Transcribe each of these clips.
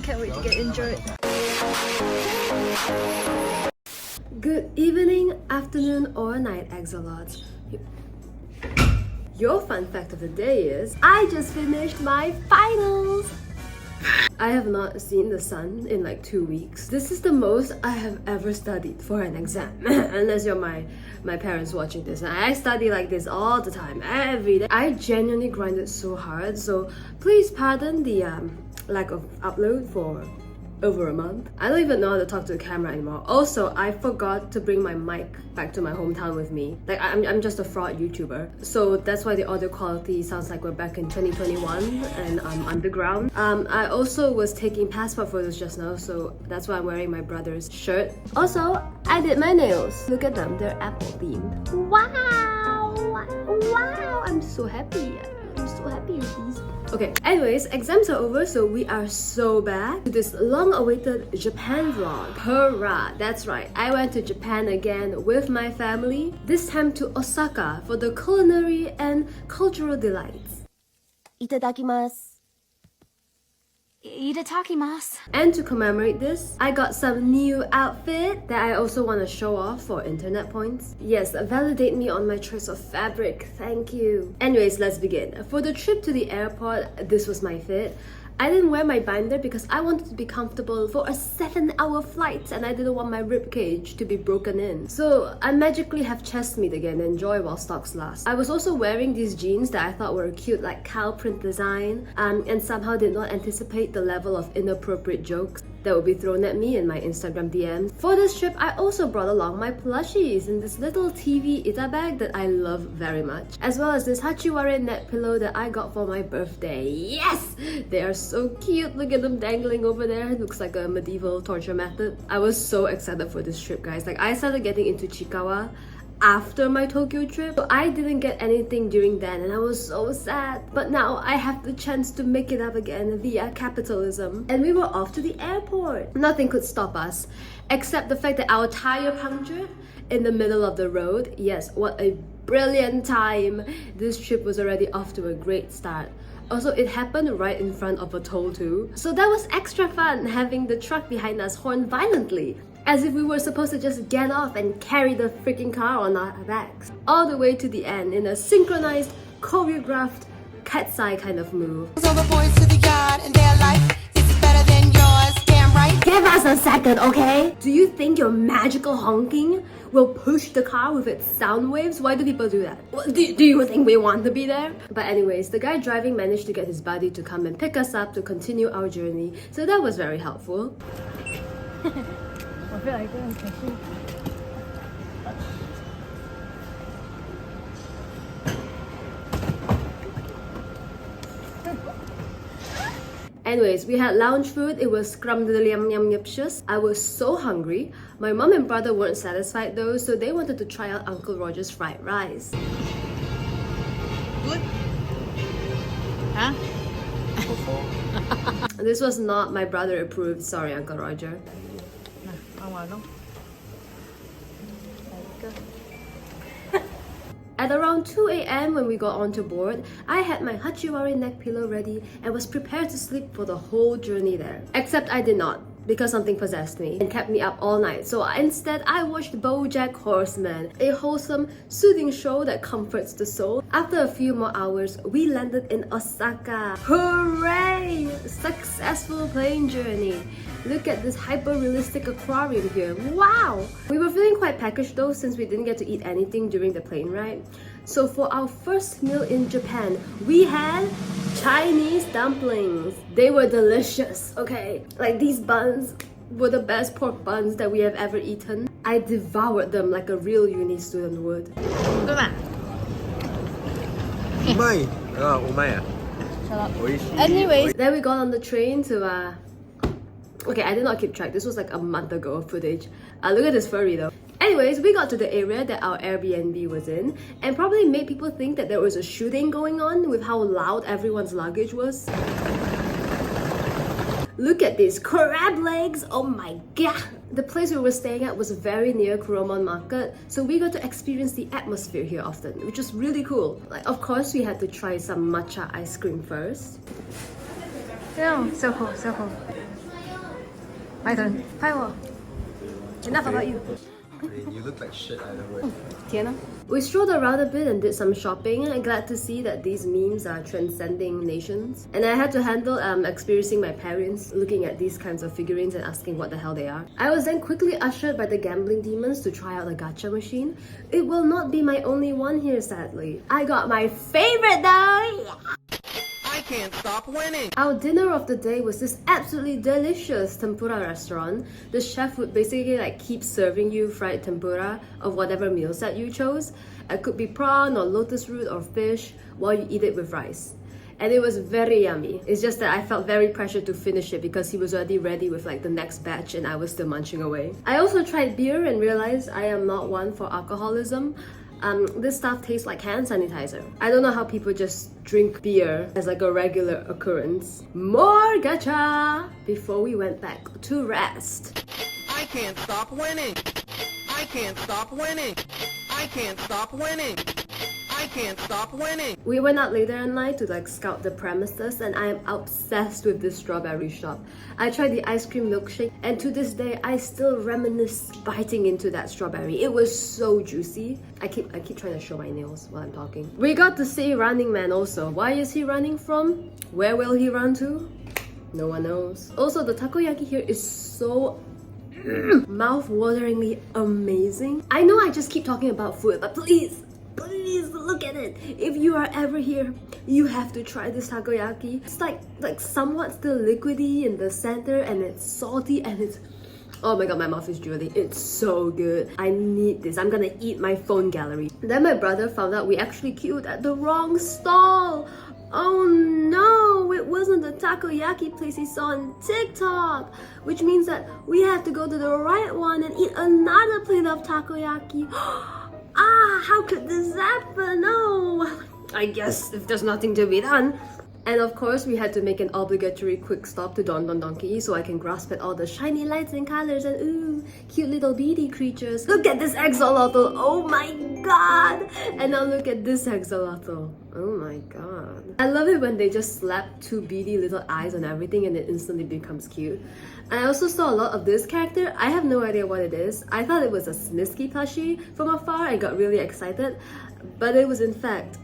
can't wait to get injured. Good evening, afternoon, or night, Axolots. Your fun fact of the day is, I just finished my finals! I have not seen the sun in like 2 weeks. This is the most I have ever studied for an exam. Unless you're my parents watching this. And I study like this all the time, every day. I genuinely grinded so hard, so please pardon the lack of upload for over a month. I don't even know how to talk to a camera anymore. Also, I forgot to bring my mic back to my hometown with me. Like, I'm just a fraud YouTuber. So that's why the audio quality sounds like we're back in 2021 and I'm underground. I also was taking passport photos just now, so that's why I'm wearing my brother's shirt. Also, I did my nails. Look at them, they're apple themed. Wow! Wow! I'm so happy. I'm so happy with these. Okay, anyways, exams are over, so we are so back to this long-awaited Japan vlog. Hurrah! That's right, I went to Japan again with my family, this time to Osaka for the culinary and cultural delights. Itadakimasu. Itadakimasu. And to commemorate this, I got some new outfit that I also want to show off for internet points. Yes, validate me on my choice of fabric, thank you. Anyways, let's begin. For the trip to the airport, this was my fit. I didn't wear my binder because I wanted to be comfortable for a 7-hour flight and I didn't want my rib cage to be broken in. So I magically have chest meat again, enjoy while stocks last. I was also wearing these jeans that I thought were cute, like cow print design, and somehow did not anticipate the level of inappropriate jokes that would be thrown at me in my Instagram DMs. For this trip, I also brought along my plushies in this little TV Ita bag that I love very much, as well as this Hachiware net pillow that I got for my birthday. Yes! They are so cute. Look at them dangling over there. It looks like a medieval torture method. I was so excited for this trip, guys. Like, I started getting into chiikawa after my Tokyo trip, so I didn't get anything during then and I was so sad. But now I have the chance to make it up again via capitalism. And we were off to the airport. Nothing could stop us except the fact that our tire punctured in the middle of the road. Yes, what a brilliant time. This trip was already off to a great start. Also, it happened right in front of a toll too. So that was extra fun, having the truck behind us horn violently, as if we were supposed to just get off and carry the freaking car on our backs. All the way to the end in a synchronized, choreographed, cat's eye kind of move. So the boys to the yard and their life is better than yours, damn right. Give us a second, okay? Do you think your magical honking will push the car with its sound waves? Why do people do that? Do you think we want to be there? But anyways, the guy driving managed to get his buddy to come and pick us up to continue our journey, so that was very helpful. Anyways, we had lounge food. It was scrumdiddlyumyumyuptious. I was so hungry. My mom and brother weren't satisfied though, so they wanted to try out Uncle Roger's fried rice. Good? Huh? This was not my brother approved. Sorry, Uncle Roger. At around 2 AM when we got onto board, I had my Hachiware neck pillow ready and was prepared to sleep for the whole journey there. Except I did not, because something possessed me and kept me up all night. So instead, I watched BoJack Horseman, a wholesome, soothing show that comforts the soul. After a few more hours, we landed in Osaka. Hooray! Successful plane journey. Look at this hyper-realistic aquarium here. Wow! We were feeling quite peckish though, since we didn't get to eat anything during the plane ride. So for our first meal in Japan, we had Chinese dumplings. They were delicious, okay? Like, these buns were the best pork buns that we have ever eaten. I devoured them like a real uni student would. Anyways, then we got on the train to okay, I did not keep track. This was like a month ago of footage. Look at this furry though. Anyways, we got to the area that our Airbnb was in and probably made people think that there was a shooting going on with how loud everyone's luggage was. Look at these crab legs! Oh my god! The place we were staying at was very near Kuromon Market, so we got to experience the atmosphere here often, which was really cool. Like, of course, we had to try some matcha ice cream first. Oh, so cool, so cool. My turn. 拍我. Enough about you. You look like shit either way. 天啊. We strolled around a bit and did some shopping, and I'm glad to see that these memes are transcending nations. And I had to handle experiencing my parents looking at these kinds of figurines and asking what the hell they are. I was then quickly ushered by the gambling demons to try out the gacha machine. It will not be my only one here, sadly. I got my favorite though! I can't stop winning. Our dinner of the day was this absolutely delicious tempura restaurant. The chef would basically like keep serving you fried tempura of whatever meal set you chose. It could be prawn or lotus root or fish while you eat it with rice. And it was very yummy. It's just that I felt very pressured to finish it because he was already ready with like the next batch and I was still munching away. I also tried beer and realized I am not one for alcoholism. This stuff tastes like hand sanitizer. I don't know how people just drink beer as like a regular occurrence. More gacha! Before we went back to rest. I can't stop winning. I can't stop winning. I can't stop winning. I can't stop winning. We went out later at night to like scout the premises and I am obsessed with this strawberry shop. I tried the ice cream milkshake and to this day I still reminisce biting into that strawberry. It was so juicy. I keep trying to show my nails while I'm talking. We got to see Running Man also. Why is he running from? Where will he run to? No one knows. Also, the takoyaki here is so mouth-wateringly amazing. I know I just keep talking about food, but please look at it. If you are ever here, you have to try this takoyaki. It's like somewhat still liquidy in the center and it's salty and it's, oh my god, my mouth is drooling. It's so good. I need this. I'm gonna eat my phone gallery. Then my brother found out we actually queued at the wrong stall. Oh no, it wasn't the takoyaki place he saw on TikTok, which means that we have to go to the right one and eat another plate of takoyaki. How could this happen? No. I guess if there's nothing to be done. And of course, we had to make an obligatory quick stop to Don Don Donki so I can grasp at all the shiny lights and colors and ooh, cute little beady creatures. Look at this axolotl! Oh my god! And now look at this axolotl. Oh my god. I love it when they just slap two beady little eyes on everything and it instantly becomes cute. I also saw a lot of this character. I have no idea what it is. I thought it was a Snisky plushie from afar. I got really excited, but it was in fact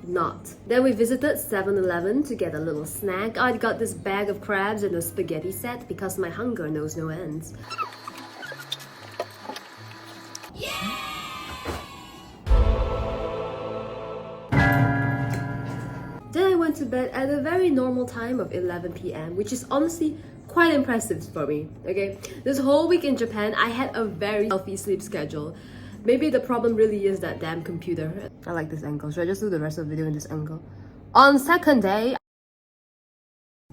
not. Then we visited 7-Eleven to get a little snack. I got this bag of crabs and a spaghetti set because my hunger knows no ends. Then I went to bed at a very normal time of 11 p.m, which is honestly quite impressive for me, okay? This whole week in Japan, I had a very healthy sleep schedule. Maybe the problem really is that damn computer. I like this angle. Should I just do the rest of the video in this angle? On second day,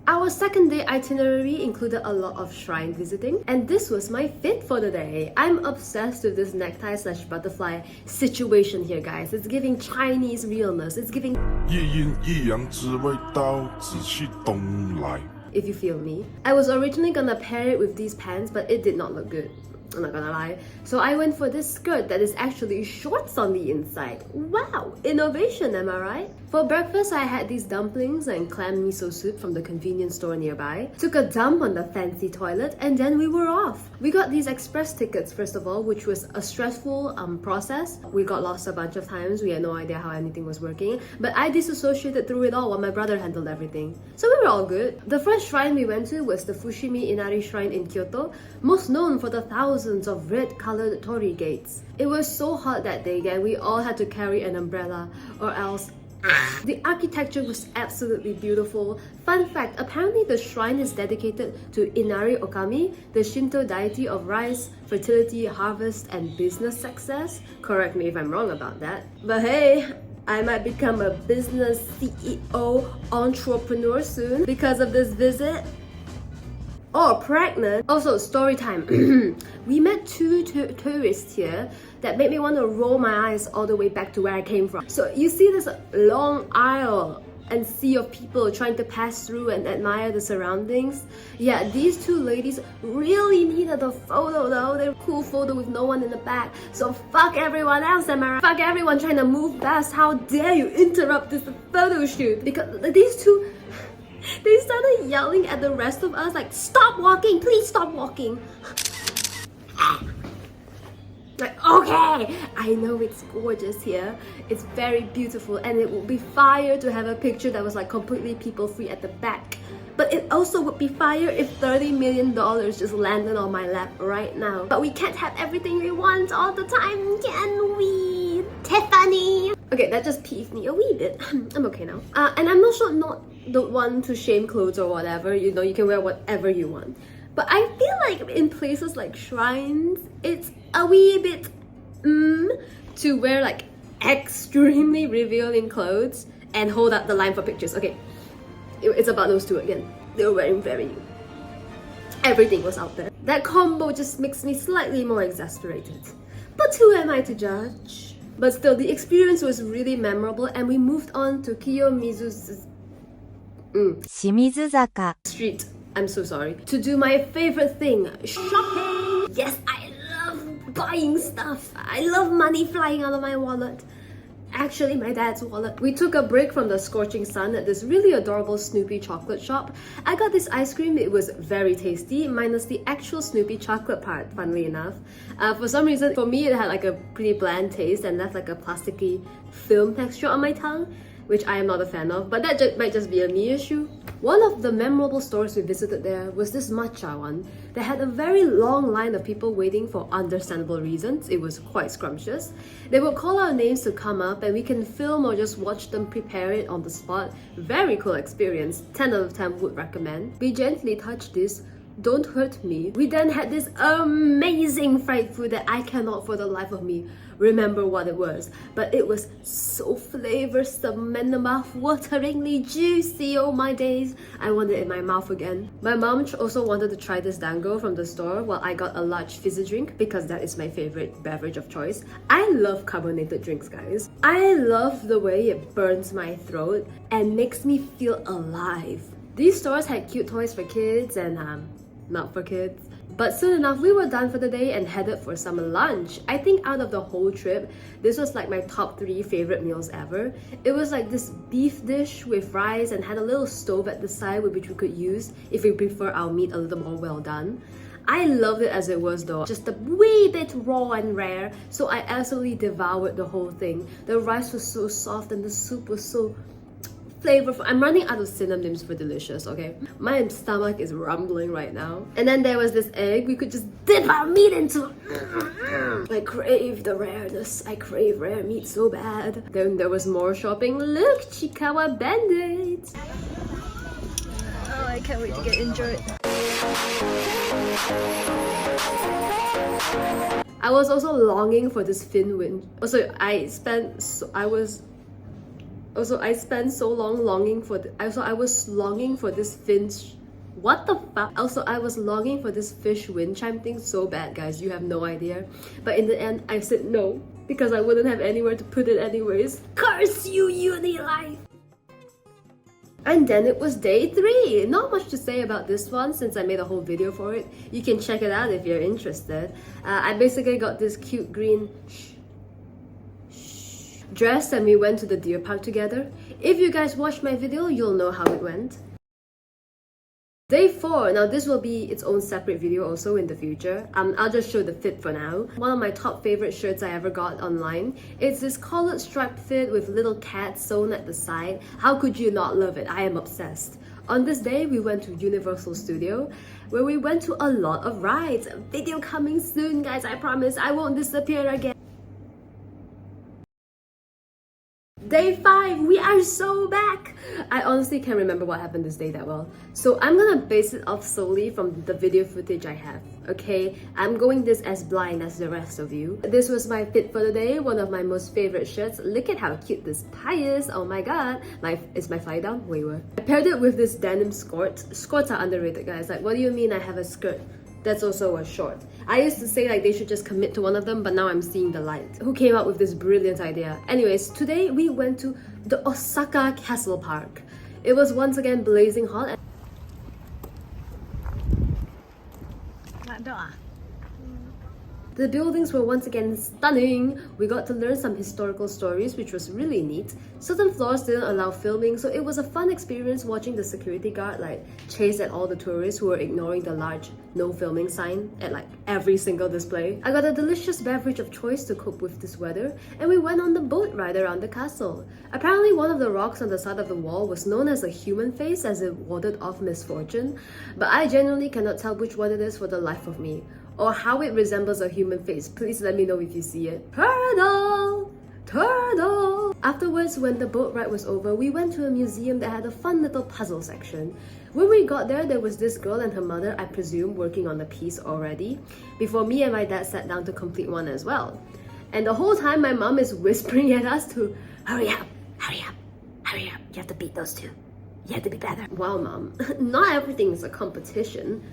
our second day itinerary included a lot of shrine visiting, and this was my fit for the day. I'm obsessed with this necktie slash butterfly situation here, guys. It's giving Chinese realness. It's giving 一阴一阳之谓刀，子虚东来。 if you feel me. I was originally gonna pair it with these pants, but it did not look good. I'm not gonna lie. So I went for this skirt that is actually shorts on the inside. Wow, innovation, am I right? For breakfast, I had these dumplings and clam miso soup from the convenience store nearby. Took a dump on the fancy toilet and then we were off. We got these express tickets first of all, which was a stressful process. We got lost a bunch of times. We had no idea how anything was working. But I disassociated through it all while my brother handled everything. So we were all good. The first shrine we went to was the Fushimi Inari Shrine in Kyoto, most known for the thousands of red-colored torii gates. It was so hot that day and we all had to carry an umbrella or else the architecture was absolutely beautiful. Fun fact, apparently the shrine is dedicated to Inari Okami, the Shinto deity of rice, fertility, harvest, and business success. Correct me if I'm wrong about that. But hey, I might become a business CEO entrepreneur soon because of this visit. Or pregnant. Also, story time. We met two tourists here that made me want to roll my eyes all the way back to where I came from. So you see this long aisle and sea of people trying to pass through and admire the surroundings. Yeah, these two ladies really needed a photo though. They're a cool photo with no one in the back. So fuck everyone else, am I right? Fuck everyone trying to move fast. How dare you interrupt this photo shoot? Because these two They started yelling at the rest of us like, stop walking, please stop walking. Like, okay, I know it's gorgeous here. It's very beautiful and it would be fire to have a picture that was like completely people free at the back. But it also would be fire if $30 million just landed on my lap right now. But we can't have everything we want all the time, can we, Tiffany? Okay, that just peeved me a wee bit. I'm okay now. And I'm also not the one to shame clothes or whatever. You know, you can wear whatever you want. But I feel like in places like shrines, it's a wee bit to wear like extremely revealing clothes and hold up the line for pictures. Okay, it's about those two again. They were wearing everything was out there. That combo just makes me slightly more exasperated. But who am I to judge? But still, the experience was really memorable and we moved on to Kiyomizu's Shimizuzaka. street. I'm so sorry. To do my favorite thing, shopping! Yes, I love buying stuff. I love money flying out of my wallet. Actually, my dad's wallet. We took a break from the scorching sun at this really adorable Snoopy chocolate shop. I got this ice cream, it was very tasty, minus the actual Snoopy chocolate part, funnily enough. For some reason, for me, it had like a pretty bland taste and left like a plasticky film texture on my tongue, which I am not a fan of, but that might just be a me issue. One of the memorable stores we visited there was this matcha one that had a very long line of people waiting for understandable reasons. It was quite scrumptious. They would call our names to come up and we can film or just watch them prepare it on the spot. Very cool experience, 10 out of 10 would recommend. We gently touched this, don't hurt me. We then had this amazing fried food that I cannot for the life of me remember what it was, but it was so flavorsome and mouth-wateringly juicy. Oh my days, I want it in my mouth again. My mom also wanted to try this dango from the store while I got a large fizzy drink because that is my favorite beverage of choice. I love carbonated drinks, guys. I love the way it burns my throat and makes me feel alive. These stores had cute toys for kids and not for kids. But soon enough, we were done for the day and headed for some lunch. I think out of the whole trip, this was like my top 3 favorite meals ever. It was like this beef dish with rice and had a little stove at the side which we could use if we prefer our meat a little more well done. I loved it as it was though, just a wee bit raw and rare, so I absolutely devoured the whole thing. The rice was so soft and the soup was so flavorful. I'm running out of synonyms for delicious, okay? My stomach is rumbling right now. And then there was this egg we could just dip our meat into. I crave the rareness. I crave rare meat so bad. Then there was more shopping. Look, chiikawa bandits. Oh, I can't wait to get injured. I was also longing for this fin wind. I spent so long longing for I was longing for this finch. What the fuck? Also, I was longing for this fish wind chime thing so bad, guys. You have no idea. But in the end, I said no because I wouldn't have anywhere to put it anyways. Curse you, uni life! And then it was day 3. Not much to say about this one since I made a whole video for it. You can check it out if you're interested. I basically got this cute green dress and we went to the deer park together. If you guys watched my video, you'll know how it went. Day 4. Now this will be its own separate video also in the future. I'll just show the fit for now. One of my top favorite shirts I ever got online. It's this collared striped fit with little cats sewn at the side. How could you not love it? I am obsessed. On this day, we went to Universal Studio where we went to a lot of rides. Video coming soon, guys. I promise I won't disappear again. Day 5, we are so back! I honestly can't remember what happened this day that well. So I'm gonna base it off solely from the video footage I have, okay? I'm going this as blind as the rest of you. This was my fit for the day, one of my most favorite shirts. Look at how cute this tie is, oh my god. Is my fly down? Wayward. I paired it with this denim skirt. Skirts are underrated, guys. Like, what do you mean I have a skirt that's also a short? I used to say like they should just commit to one of them, but now I'm seeing the light. Who came up with this brilliant idea? Anyways, today we went to the Osaka Castle Park. It was once again blazing hot. The buildings were once again stunning. We got to learn some historical stories, which was really neat. Certain floors didn't allow filming, so it was a fun experience watching the security guard like chase at all the tourists who were ignoring the large no filming sign at like every single display. I got a delicious beverage of choice to cope with this weather, and we went on the boat ride around the castle. Apparently one of the rocks on the side of the wall was known as a human face as it warded off misfortune, but I genuinely cannot tell which one it is for the life of me, or how it resembles a human face. Please let me know if you see it. Turtle! Turtle! Afterwards, when the boat ride was over, we went to a museum that had a fun little puzzle section. When we got there was this girl and her mother, I presume, working on the piece already, before me and my dad sat down to complete one as well. And the whole time my mom is whispering at us to hurry up, hurry up, hurry up. You have to beat those two. You have to be better. Wow, mom. Not everything is a competition.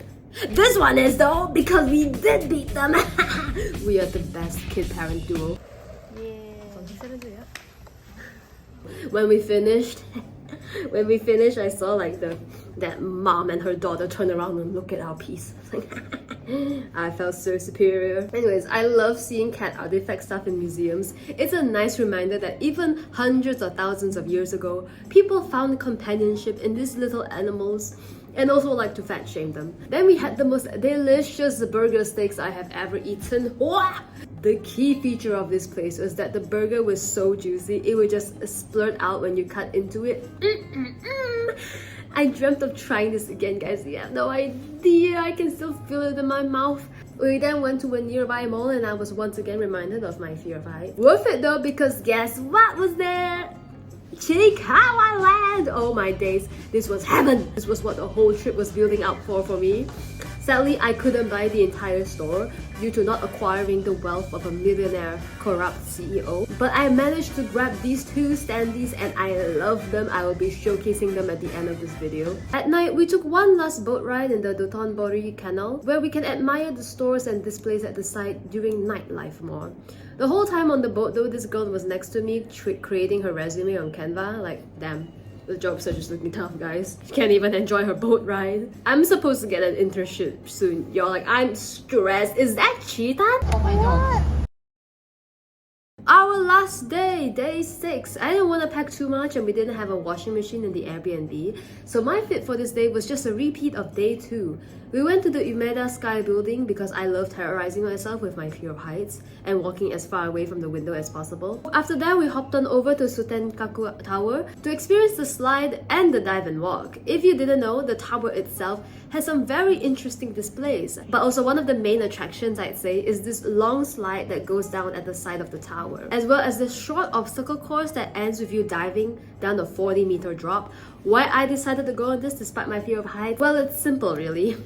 This one is though, because we did beat them. We are the best kid-parent duo. When we finished, I saw like that mom and her daughter turn around and look at our piece. I felt so superior. Anyways, I love seeing cat artifact stuff in museums. It's a nice reminder that even hundreds or thousands of years ago, people found companionship in these little animals and also like to fat shame them. Then we had the most delicious burger steaks I have ever eaten. Wah! The key feature of this place was that the burger was so juicy, it would just splurt out when you cut into it. I dreamt of trying this again, guys. You have no idea. I can still feel it in my mouth. We then went to a nearby mall and I was once again reminded of my fear of heights. Worth it though, because guess what was there? Chiikawa land! Oh my days, this was heaven! This was what the whole trip was building up for me. Sadly, I couldn't buy the entire store due to not acquiring the wealth of a millionaire, corrupt CEO. But I managed to grab these two standees and I love them. I will be showcasing them at the end of this video. At night, we took one last boat ride in the Dotonbori Canal, where we can admire the stores and displays at the site during nightlife more. The whole time on the boat though, this girl was next to me creating her resume on Canva. Like, damn. The job search is looking tough, guys. She can't even enjoy her boat ride. I'm supposed to get an internship soon. You're like, I'm stressed. Is that cheetah? Oh my god. Our last day, day 6. I didn't want to pack too much and we didn't have a washing machine in the Airbnb. So my fit for this day was just a repeat of day 2. We went to the Umeda Sky building because I love terrorizing myself with my fear of heights and walking as far away from the window as possible. After that, we hopped on over to Sutenkaku Tower to experience the slide and the dive and walk. If you didn't know, the tower itself has some very interesting displays. But also one of the main attractions, I'd say, is this long slide that goes down at the side of the tower, as well as the short obstacle course that ends with you diving down a 40-meter drop. Why I decided to go on this despite my fear of heights? Well, it's simple really.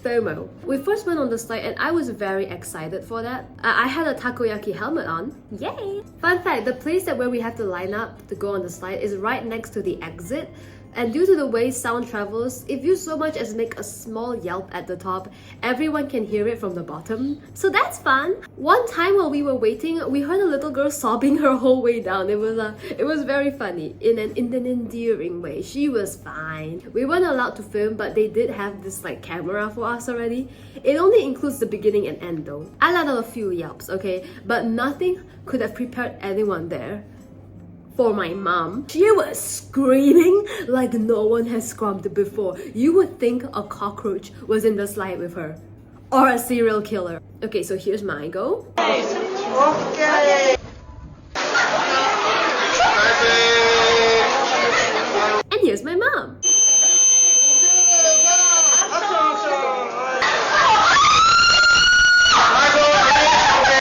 FOMO. We first went on the slide and I was very excited for that. I had a takoyaki helmet on. Yay! Fun fact, the place where we have to line up to go on the slide is right next to the exit. And due to the way sound travels, if you so much as make a small yelp at the top, everyone can hear it from the bottom. So that's fun! One time while we were waiting, we heard a little girl sobbing her whole way down. It was very funny in an endearing way. She was fine. We weren't allowed to film, but they did have this like camera for us already. It only includes the beginning and end though. I let out a few yelps, okay? But nothing could have prepared anyone there for my mom. She was screaming like no one has screamed before. You would think a cockroach was in the slide with her. Or a serial killer. Okay, so here's my go. Okay. And here's my mom.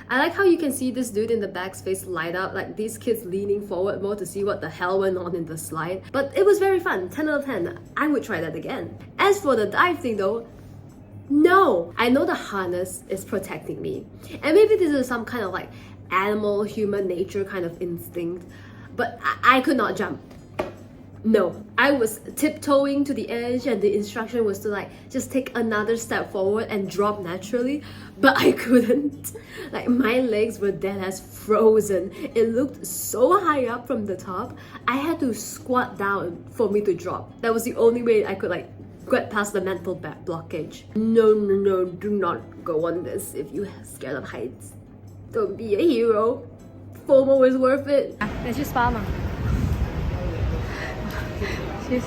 I like how you can see this dude in the back's face light up, like these kids leaning forward more to see what the hell went on in the slide. But it was very fun, 10 out of 10. I would try that again. As for the dive thing though, no! I know the harness is protecting me. And maybe this is some kind of like animal, human nature kind of instinct, but I could not jump. No, I was tiptoeing to the edge and the instruction was to like just take another step forward and drop naturally, but I couldn't. Like my legs were dead as frozen. It looked so high up from the top. I had to squat down for me to drop. That was the only way I could like get past the mental blockage. No, no, no, do not go on this if you're scared of heights. Don't be a hero. FOMO is worth it. 你去 spa 吗？去，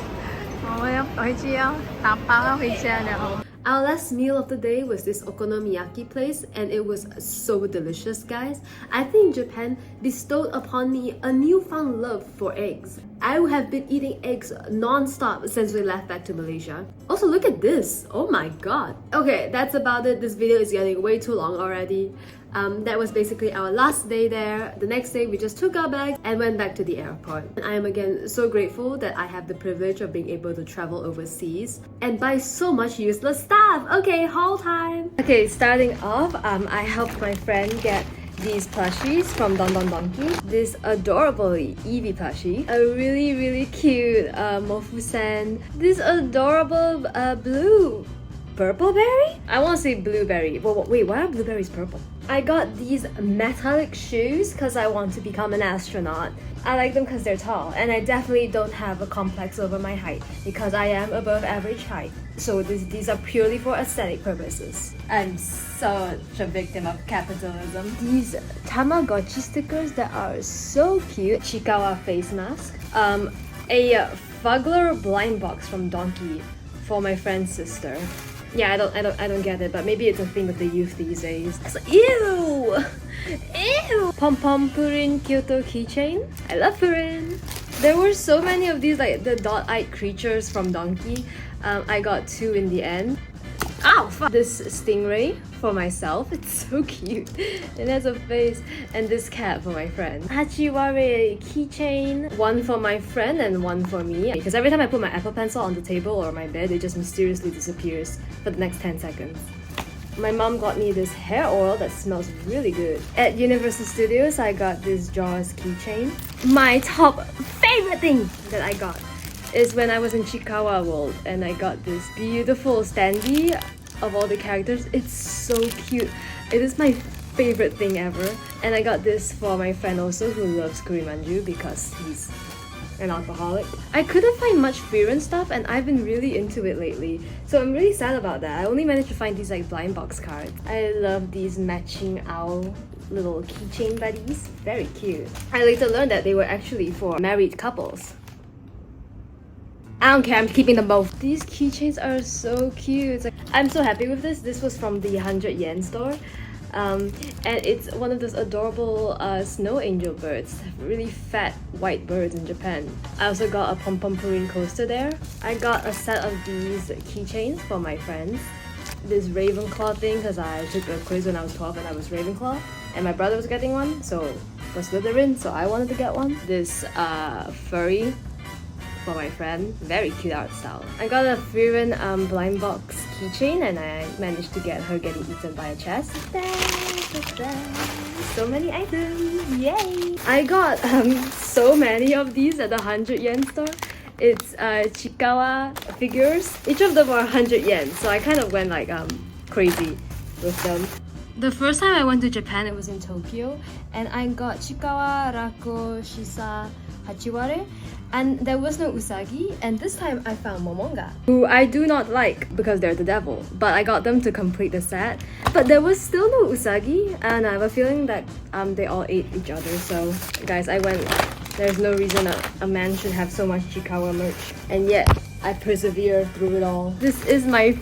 我要回去要打包要回家了。 Our last meal of the day was this okonomiyaki place, and it was so delicious, guys. I think Japan bestowed upon me a newfound love for eggs. I have been eating eggs non-stop since we left back to Malaysia. Also, look at this. Oh my god. Okay, that's about it. This video is getting way too long already. That was basically our last day there. The next day we just took our bags and went back to the airport. And I am again so grateful that I have the privilege of being able to travel overseas and buy so much useless stuff. Okay, haul time. Okay, starting off, I helped my friend get these plushies from Don Don Donki. This adorable Eevee plushie, a really cute Mofu-san, this adorable blue purple berry? I want to say blueberry. Well, wait, why are blueberries purple? I got these metallic shoes because I want to become an astronaut. I like them because they're tall, and I definitely don't have a complex over my height because I am above average height. So these are purely for aesthetic purposes. I'm such a victim of capitalism. These Tamagotchi stickers that are so cute. Chiikawa face mask. A Fuggler blind box from Donkey for my friend's sister. Yeah, I don't get it, but maybe it's a thing with the youth these days. So, ew! Ew! Pom Pom Purin Kyoto keychain. I love Purin. There were so many of these, like the dot-eyed creatures from Donkey. I got 2 in the end. Ow! Fuck. This stingray for myself. It's so cute. It has a face. And this cat for my friend. Hachiware keychain. 1 for my friend and 1 for me. Because every time I put my Apple Pencil on the table or my bed, it just mysteriously disappears for the next 10 seconds. My mom got me this hair oil that smells really good. At Universal Studios, I got this Jaws keychain. My top favorite thing that I got is when I was in Chiikawa World and I got this beautiful standee of all the characters. It's so cute. It is my favorite thing ever. And I got this for my friend also who loves kurimanju because he's an alcoholic. I couldn't find much Frieren stuff and I've been really into it lately. So I'm really sad about that. I only managed to find these like blind box cards. I love these matching owl little keychain buddies. Very cute. I later learned that they were actually for married couples. I don't care, I'm keeping them both. These keychains are so cute. I'm so happy with this. This was from the 100 yen store. And it's one of those adorable snow angel birds. Really fat white birds in Japan. I also got a Pom Pom Purin coaster there. I got a set of these keychains for my friends. This Ravenclaw thing because I took a quiz when I was 12 and I was Ravenclaw. And my brother was getting one, so for Slytherin, so I wanted to get one. This furry for my friend. Very cute art style. I got a Frieren blind box keychain and I managed to get her getting eaten by a chest. So many items! Yay! I got so many of these at the 100 yen store. It's chiikawa figures. Each of them are 100 yen, so I kind of went like crazy with them. The first time I went to Japan, it was in Tokyo, and I got chiikawa, rako, shisa, hachiware, and there was no usagi, and this time I found momonga, who I do not like because they're the devil, but I got them to complete the set. But there was still no usagi, and I have a feeling that they all ate each other, so guys, I went. There's no reason a man should have so much chiikawa merch, and yet I persevere through it all. This is my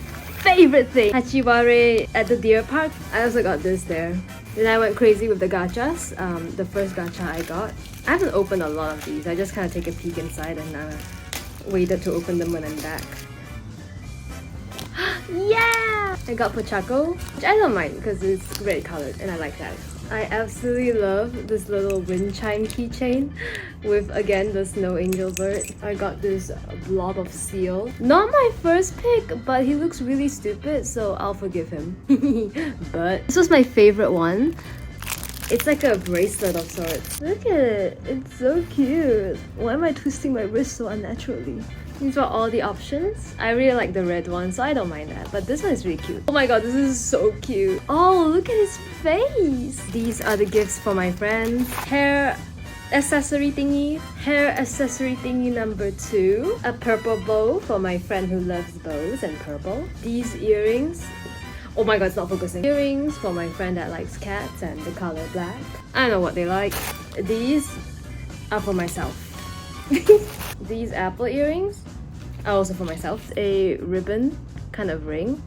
favorite thing! Hachiware at the deer park. I also got this there. Then I went crazy with the gachas. The first gacha I got. I haven't opened a lot of these. I just kind of take a peek inside and waited to open them when I'm back. Yeah! I got Pochako, which I don't mind because it's red colored and I like that. I absolutely love this little wind chime keychain with, again, the snow angel bird. I got this blob of seal. Not my first pick, but he looks really stupid, so I'll forgive him. But this was my favorite one. It's like a bracelet of sorts. Look at it. It's so cute. Why am I twisting my wrist so unnaturally? These were all the options. I really like the red one, so I don't mind that. But this one is really cute. Oh my god, this is so cute. Oh, look at his face. These are the gifts for my friends. Hair accessory thingy, hair accessory thingy number 2, a purple bow for my friend who loves bows and purple. These earrings, oh my god, it's not focusing. Earrings for my friend that likes cats and the color black. I know what they like. These are for myself. These apple earrings are also for myself. A ribbon kind of ring,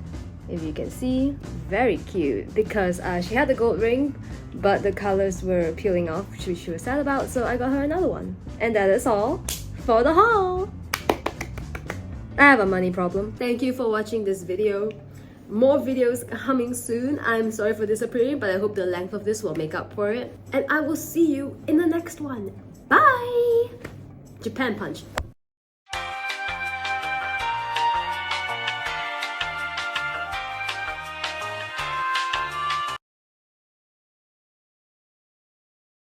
if you can see. Very cute because she had the gold ring but the colors were peeling off, which she was sad about, so I got her another one. And that is all for the haul. I have a money problem. Thank you for watching this video. More videos coming soon. I'm sorry for disappearing, but I hope the length of this will make up for it. And I will see you in the next one. Bye! Japan punch.